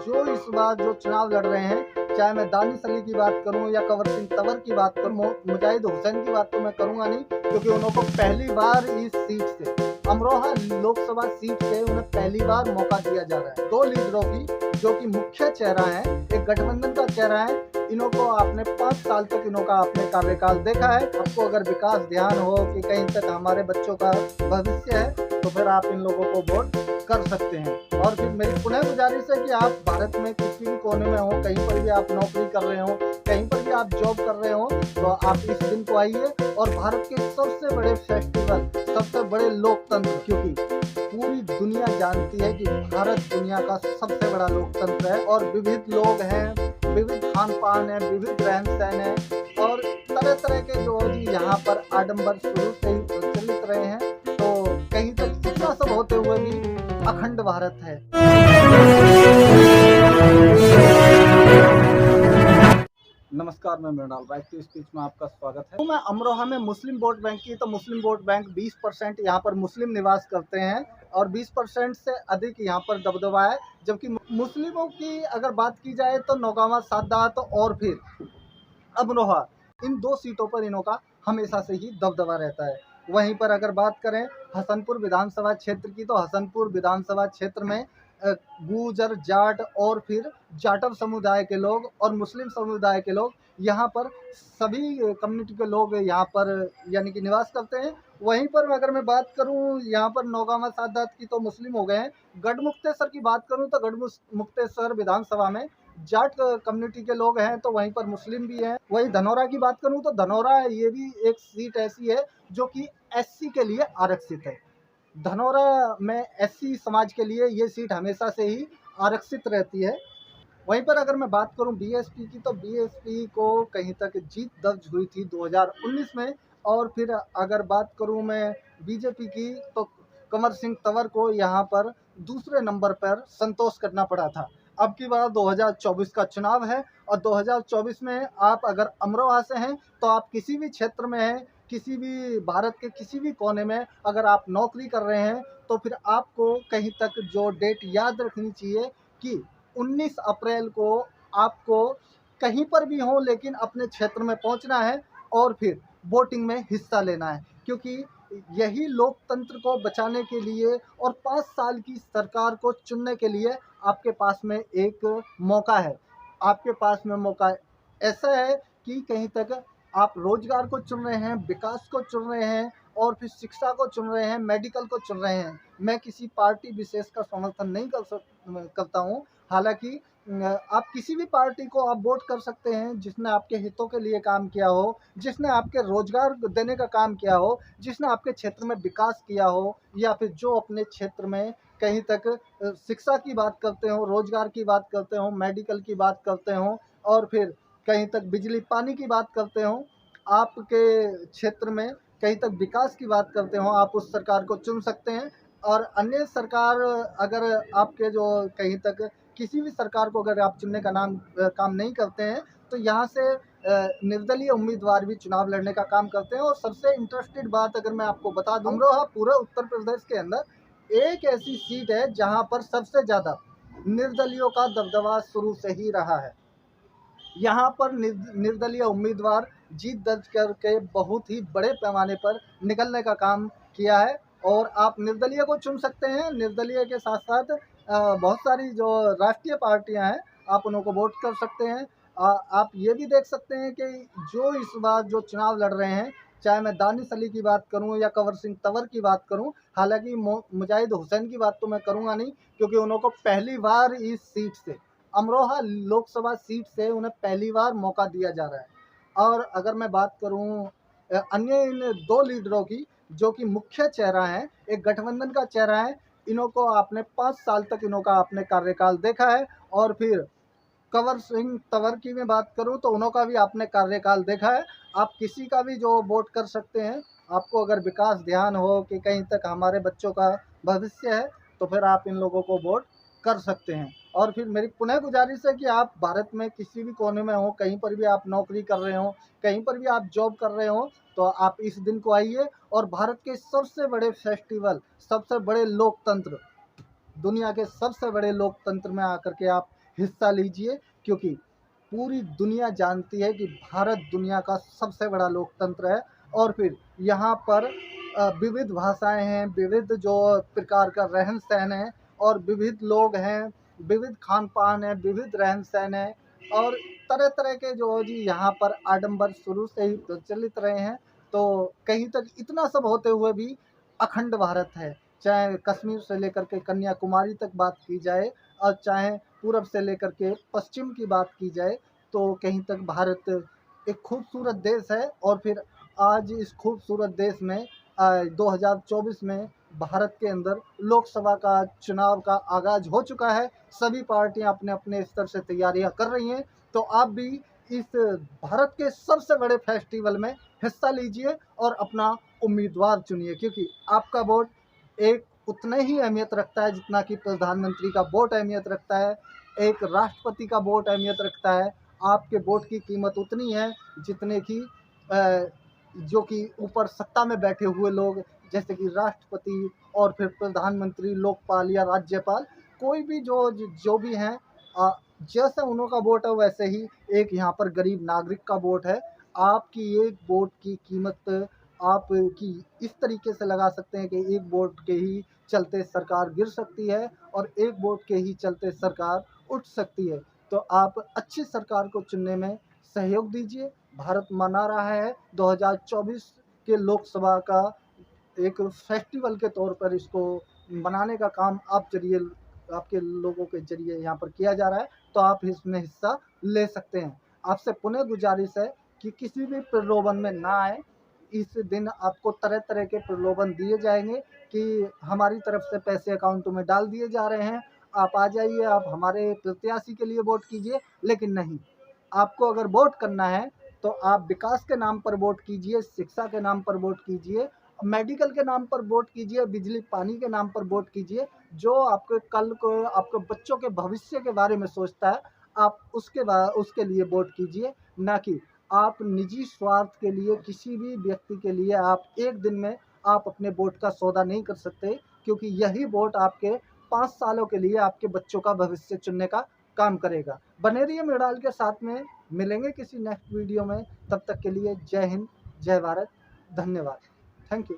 जो इस बार जो चुनाव लड़ रहे हैं, चाहे मैं दानिश अली की बात करूं या कंवर सिंह तंवर की बात करूं, मुजाहिद हुसैन की बात तो मैं करूंगा नहीं, क्योंकि उनको पहली बार इस सीट से, अमरोहा लोकसभा सीट से उन्हें पहली बार मौका दिया जा रहा है। दो लीडरों की जो कि मुख्य चेहरा है, एक गठबंधन का चेहरा है, इनको आपने 5 साल तक इनका आपने कार्यकाल देखा है। आपको अगर विकास ध्यान हो कि कहीं तक हमारे बच्चों का भविष्य है, तो फिर आप इन लोगों को वोट कर सकते हैं। और फिर मेरी पुनः गुजारिश है कि आप भारत में किसी भी कोने में हो, कहीं पर भी आप नौकरी कर रहे हो, कहीं पर भी आप जॉब कर रहे हो, तो आप इस दिन को आइए और भारत के सबसे बड़े फेस्टिवल, सबसे बड़े लोकतंत्र, क्योंकि पूरी दुनिया जानती है कि भारत दुनिया का सबसे बड़ा लोकतंत्र है और विविध लोग हैं, विविध खान पान है, विविध रहन सहन है और तरह तरह के जो जी यहाँ पर आडंबर शुरू से ही प्रचलित रहे हैं। तो कहीं तक इतना सब होते हुए भी अखंड भारत है। नमस्कार, मैं मृणाल राइट टू स्पीच में आपका स्वागत है। तो मैं अमरोहा में मुस्लिम वोट बैंक की, तो मुस्लिम वोट बैंक 20% यहाँ पर मुस्लिम निवास करते हैं और 20% से अधिक यहाँ पर दबदबा है। जबकि मुस्लिमों की अगर बात की जाए तो नौगावा, सादात और फिर अमरोहा, इन दो सीटों पर इनका हमेशा से ही दबदबा रहता है। वहीं पर अगर बात करें हसनपुर विधानसभा क्षेत्र की, तो हसनपुर विधानसभा क्षेत्र में गुर्जर, जाट और फिर जाटव समुदाय के लोग और मुस्लिम समुदाय के लोग यहाँ पर सभी कम्युनिटी के लोग यहाँ पर यानी कि निवास करते हैं। वहीं पर अगर मैं बात करूँ यहाँ पर नौगावा, सादात की तो मुस्लिम हो गए हैं। गढ़मुक्तेश्वर की बात करूँ तो गढ़मुक्तेश्वर विधानसभा में जाट कम्युनिटी के लोग हैं, तो वहीं पर मुस्लिम भी हैं। वहीं धनौरा की बात करूं तो धनौरा ये भी एक सीट ऐसी है जो कि एससी के लिए आरक्षित है। धनौरा में एससी समाज के लिए ये सीट हमेशा से ही आरक्षित रहती है। वहीं पर अगर मैं बात करूं बीएसपी की, तो बीएसपी को कहीं तक जीत दर्ज हुई थी 2019 में। और फिर अगर बात करूं मैं बीजेपी की, तो कंवर सिंह तंवर को यहाँ पर दूसरे नंबर पर संतोष करना पड़ा था। अब की बार 2024 का चुनाव है और 2024 में आप अगर अमरोहा से हैं, तो आप किसी भी क्षेत्र में हैं, किसी भी भारत के किसी भी कोने में अगर आप नौकरी कर रहे हैं, तो फिर आपको कहीं तक जो डेट याद रखनी चाहिए कि 19 अप्रैल को आपको कहीं पर भी हो लेकिन अपने क्षेत्र में पहुंचना है और फिर वोटिंग में हिस्सा लेना है, क्योंकि यही लोकतंत्र को बचाने के लिए और 5 साल की सरकार को चुनने के लिए आपके पास में एक मौका है। आपके पास में मौका ऐसा है कि कहीं तक आप रोजगार को चुन रहे हैं, विकास को चुन रहे हैं और फिर शिक्षा को चुन रहे हैं, मेडिकल को चुन रहे हैं। मैं किसी पार्टी विशेष का समर्थन नहीं करता हूँ। हालांकि आप किसी भी पार्टी को आप वोट कर सकते हैं जिसने आपके हितों के लिए काम किया हो, जिसने आपके रोजगार देने का काम किया हो, जिसने आपके क्षेत्र में विकास किया हो, या फिर जो अपने क्षेत्र में कहीं तक शिक्षा की बात करते हो, रोजगार की बात करते हो, मेडिकल की बात करते हो और फिर कहीं तक बिजली पानी की बात करते हो, आपके क्षेत्र में कहीं तक विकास की बात करते हो, आप उस सरकार को चुन सकते हैं। और अन्य सरकार अगर आपके जो कहीं तक किसी भी सरकार को अगर आप चुनने का काम नहीं करते हैं, तो यहाँ से निर्दलीय उम्मीदवार भी चुनाव लड़ने का काम करते हैं। और सबसे इंटरेस्टेड बात अगर मैं आपको बता दूं, अमरोहा पूरे उत्तर प्रदेश के अंदर एक ऐसी सीट है जहां पर सबसे ज़्यादा निर्दलियों का दबदबा शुरू से ही रहा है। यहाँ पर निर्दलीय उम्मीदवार जीत दर्ज करके बहुत ही बड़े पैमाने पर निकलने का काम किया है और आप निर्दलीय को चुन सकते हैं। निर्दलीय के साथ साथ बहुत सारी जो राष्ट्रीय पार्टियां हैं, आप उनको वोट कर सकते हैं। आप ये भी देख सकते हैं कि जो इस बार जो चुनाव लड़ रहे हैं, चाहे मैं दानिश अली की बात करूं या कंवर सिंह तंवर की बात करूं, हालांकि मुजाहिद हुसैन की बात तो मैं करूंगा नहीं, क्योंकि उनको पहली बार इस सीट से, अमरोहा लोकसभा सीट से उन्हें पहली बार मौका दिया जा रहा है। और अगर मैं बात करूं अन्य इन दो लीडरों की जो कि मुख्य चेहरा हैं, एक गठबंधन का चेहरा है, इनको आपने 5 साल तक इनका आपने कार्यकाल देखा है। और फिर कंवर सिंह तंवर की मैं बात करूं तो उनका भी आपने कार्यकाल देखा है। आप किसी का भी जो वोट कर सकते हैं। आपको अगर विकास ध्यान हो कि कहीं तक हमारे बच्चों का भविष्य है, तो फिर आप इन लोगों को वोट कर सकते हैं। और फिर मेरी पुनः गुजारिश है कि आप भारत में किसी भी कोने में हो, कहीं पर भी आप नौकरी कर रहे हो, कहीं पर भी आप जॉब कर रहे हो, तो आप इस दिन को आइए और भारत के सबसे बड़े फेस्टिवल, सबसे बड़े लोकतंत्र, दुनिया के सबसे बड़े लोकतंत्र में आकर के आप हिस्सा लीजिए, क्योंकि पूरी दुनिया जानती है कि भारत दुनिया का सबसे बड़ा लोकतंत्र है। और फिर यहाँ पर विविध भाषाएं हैं, विविध जो प्रकार का रहन सहन है, और विविध लोग हैं, विविध खान पान है, विविध रहन सहन है, और तरह तरह के जो जी यहाँ पर आडंबर शुरू से ही प्रचलित रहे हैं। तो कहीं तक इतना सब होते हुए भी अखंड भारत है। चाहे कश्मीर से लेकर के कन्याकुमारी तक बात की जाए, और चाहे पूरब से लेकर के पश्चिम की बात की जाए, तो कहीं तक भारत एक खूबसूरत देश है। और फिर आज इस खूबसूरत देश में 2024 में भारत के अंदर लोकसभा का चुनाव का आगाज हो चुका है। सभी पार्टियां अपने अपने स्तर से तैयारियां कर रही हैं। तो आप भी इस भारत के सबसे बड़े फेस्टिवल में हिस्सा लीजिए और अपना उम्मीदवार चुनिए, क्योंकि आपका वोट एक उतने ही अहमियत रखता है जितना कि प्रधानमंत्री का वोट अहमियत रखता है, एक राष्ट्रपति का वोट अहमियत रखता है। आपके वोट की कीमत उतनी है जितने की जो कि ऊपर सत्ता में बैठे हुए लोग, जैसे कि राष्ट्रपति और फिर प्रधानमंत्री, लोकपाल या राज्यपाल, कोई भी जो भी हैं, जैसे उन्हों का वोट है वैसे ही एक यहाँ पर गरीब नागरिक का वोट है। आपकी एक वोट की कीमत आप की इस तरीके से लगा सकते हैं कि एक वोट के ही चलते सरकार गिर सकती है, और एक वोट के ही चलते सरकार उठ सकती है। तो आप अच्छी सरकार को चुनने में सहयोग दीजिए। भारत मना रहा है 2024 के लोकसभा का एक फेस्टिवल के तौर पर, इसको मनाने का काम आपके लोगों के जरिए यहाँ पर किया जा रहा है। तो आप इसमें हिस्सा ले सकते हैं। आपसे पुनः गुजारिश है कि किसी भी प्रलोभन में ना आए। इस दिन आपको तरह तरह के प्रलोभन दिए जाएंगे कि हमारी तरफ से पैसे अकाउंटों में डाल दिए जा रहे हैं, आप आ जाइए, आप हमारे प्रत्याशी के लिए वोट कीजिए। लेकिन नहीं, आपको अगर वोट करना है तो आप विकास के नाम पर वोट कीजिए, शिक्षा के नाम पर वोट कीजिए, मेडिकल के नाम पर वोट कीजिए, बिजली पानी के नाम पर वोट कीजिए। जो आपके कल को आपके बच्चों के भविष्य के बारे में सोचता है, आप उसके लिए वोट कीजिए। ना कि आप निजी स्वार्थ के लिए, किसी भी व्यक्ति के लिए आप एक दिन में आप अपने वोट का सौदा नहीं कर सकते, क्योंकि यही वोट आपके 5 सालों के लिए आपके बच्चों का भविष्य चुनने का काम करेगा। बने रहिए मृणाल के साथ में, मिलेंगे किसी नेक्स्ट वीडियो में। तब तक के लिए जय हिंद, जय भारत, धन्यवाद, थैंक यू।